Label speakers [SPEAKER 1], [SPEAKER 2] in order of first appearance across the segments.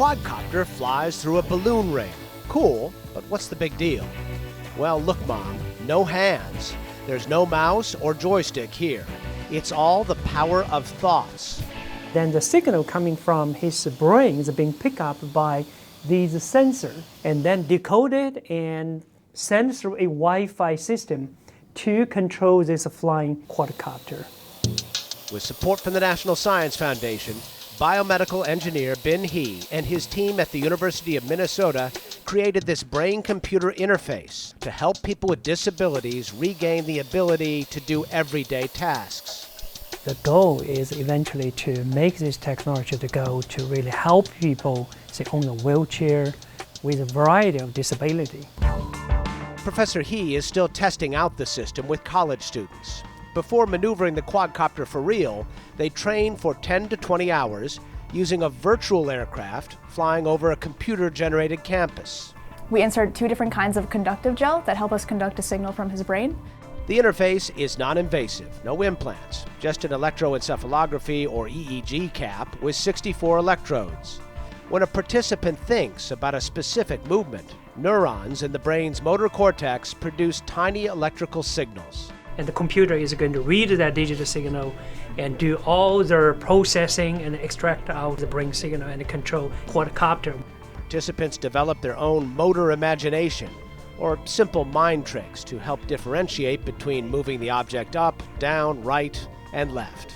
[SPEAKER 1] quadcopter flies through a balloon ring. Cool, but what's the big deal? Well, look, Mom, no hands. There's no mouse or joystick here. It's all the power of thoughts.
[SPEAKER 2] Then the signal coming from his brain is being picked up by these sensors and then decoded and sent through a Wi-Fi system to control this flying quadcopter.
[SPEAKER 1] With support from the National Science Foundation, biomedical engineer Ben He and his team at the University of Minnesota created this brain-computer interface to help people with disabilities regain the ability to do everyday tasks.
[SPEAKER 2] The goal is eventually to make this technology to go to really help people, say, on a wheelchair with a variety of disability.
[SPEAKER 1] Professor He is still testing out the system with college students. Before maneuvering the quadcopter for real, they train for 10 to 20 hours using a virtual aircraft flying over a computer-generated campus.
[SPEAKER 3] We insert 2 different kinds of conductive gel that help us conduct a signal from his brain.
[SPEAKER 1] The interface is non-invasive, no implants, just an electro-encephalography or EEG cap with 64 electrodes. When a participant thinks about a specific movement, neurons in the brain's motor cortex produce tiny electrical signals.
[SPEAKER 2] And the computer is going to read that digital signal and do all the processing and extract out the brain signal and control quadcopter.
[SPEAKER 1] Participants develop their own motor imagination or simple mind tricks to help differentiate between moving the object up, down, right, and left.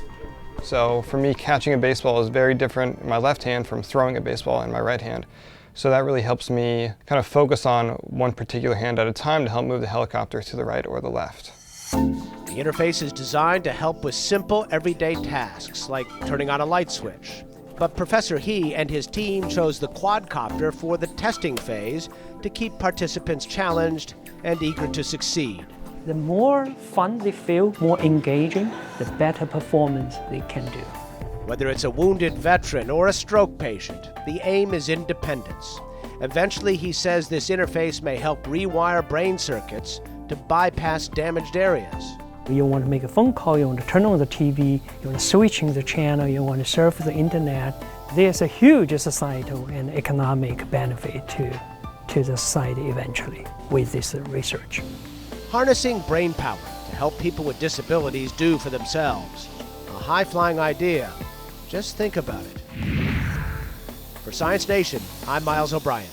[SPEAKER 4] So for me, catching a baseball is very different in my left hand from throwing a baseball in my right hand. So that really helps me kind of focus on one particular hand at a time to help move the helicopter to the right or the left.
[SPEAKER 1] The interface is designed to help with simple everyday tasks like turning on a light switch. But Professor He and his team chose the quadcopter for the testing phase to keep participants challenged and eager to succeed.
[SPEAKER 2] The more fun they feel, more engaging, the better performance they can do.
[SPEAKER 1] Whether it's a wounded veteran or a stroke patient, the aim is independence. Eventually, he says this interface may help rewire brain circuits to bypass damaged areas.
[SPEAKER 2] You want to make a phone call, you want to turn on the TV, you want to switch the channel, you want to surf the internet. There's a huge societal and economic benefit to the society eventually with this research.
[SPEAKER 1] Harnessing brain power to help people with disabilities do for themselves. A high-flying idea. Just think about it. For Science Nation, I'm Miles O'Brien.